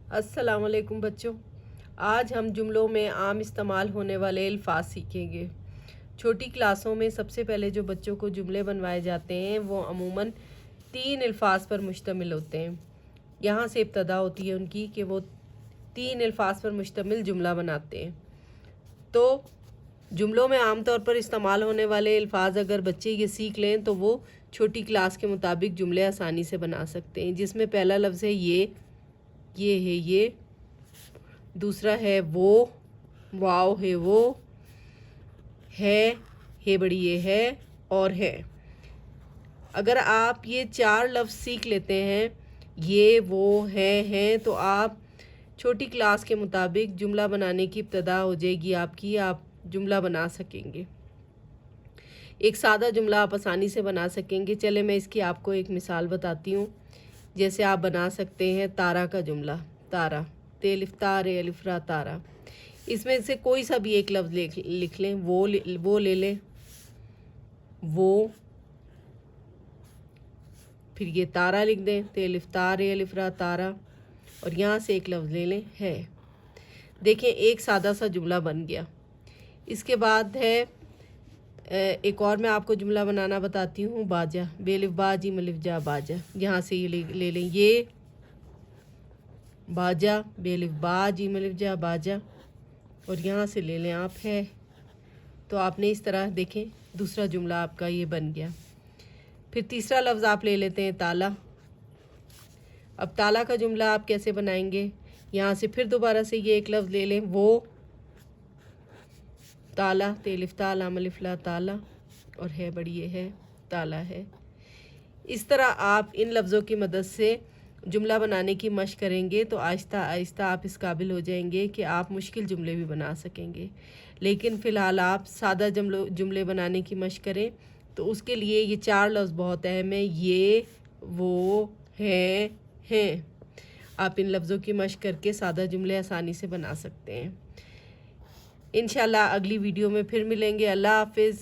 अस्सलाम वालेकुम बच्चों। आज हम जुमलों में आम इस्तेमाल होने वाले अल्फाज सीखेंगे। छोटी क्लासों में सबसे पहले जो बच्चों को जुमले बनवाए जाते हैं वो अमूमन 3 अल्फाज पर मुश्तमिल होते हैं। यहाँ से इब्तदा होती है उनकी कि वो 3 अल्फाज पर मुश्तमिल जुमला बनाते हैं। तो जुमलों में आमतौर पर इस्तेमाल होने वाले अल्फाज अगर बच्चे ये सीख लें तो वो छोटी क्लास के मुताबिक जुमले आसानी से बना सकते हैं। जिसमें पहला लफ्ज़ है ये है ये, दूसरा है वो, वाव है वो, है बड़ी ये है, और है। अगर आप ये 4 लफ्ज़ सीख लेते हैं, ये वो है हैं, तो आप छोटी क्लास के मुताबिक जुमला बनाने की इब्तदा हो जाएगी आपकी, आप जुमला बना सकेंगे। एक सादा जुमला आप आसानी से बना सकेंगे। चले मैं इसकी आपको एक मिसाल बताती हूँ। जैसे आप बना सकते हैं तारा का जुमला, तारा, तेलिफ्तार अलिफ्रा तारा। इसमें से कोई सा भी एक लफ्ज़ लिख लें। वो ले लें, वो, फिर ये तारा लिख दें, तेलिफ्तार अलिफ्रा तारा, और यहाँ से एक लफ्ज़ ले लें, है। देखें एक सादा सा जुमला बन गया। इसके बाद है एक और मैं आपको जुमला बनाना बताती हूँ। बाजा, बेलिफ बाजी मलिफ जा बाजा। यहाँ से ये ले लें, ये बाजा, बेलिफ बाजी मलिफ जा बाजा, और यहाँ से ले लें आप है। तो आपने इस तरह देखें दूसरा जुमला आपका ये बन गया। फिर तीसरा लफ्ज़ आप ले लेते हैं ताला। अब ताला का जुमला आप कैसे बनाएंगे? यहाँ से फिर दोबारा से ये एक लफ्ज़ ले लें, वो, ताला, तेलिफ ताला मलिफला ताला, और है बड़ी ये है, ताला है। इस तरह आप इन लफ्ज़ों की मदद से जुमला बनाने की मशक करेंगे तो आहिस्ता आहिस्ता आप इस काबिल हो जाएंगे कि आप मुश्किल जुमले भी बना सकेंगे। लेकिन फ़िलहाल आप सादा जुमले बनाने की मशक करें। तो उसके लिए ये 4 लफ्ज़ बहुत अहम है, ये, वो, हैं। आप इन लफ्ज़ों की मशक करके सादा जुमले आसानी से बना सकते हैं। इंशाल्लाह अगली वीडियो में फिर मिलेंगे। अल्लाह हाफिज़।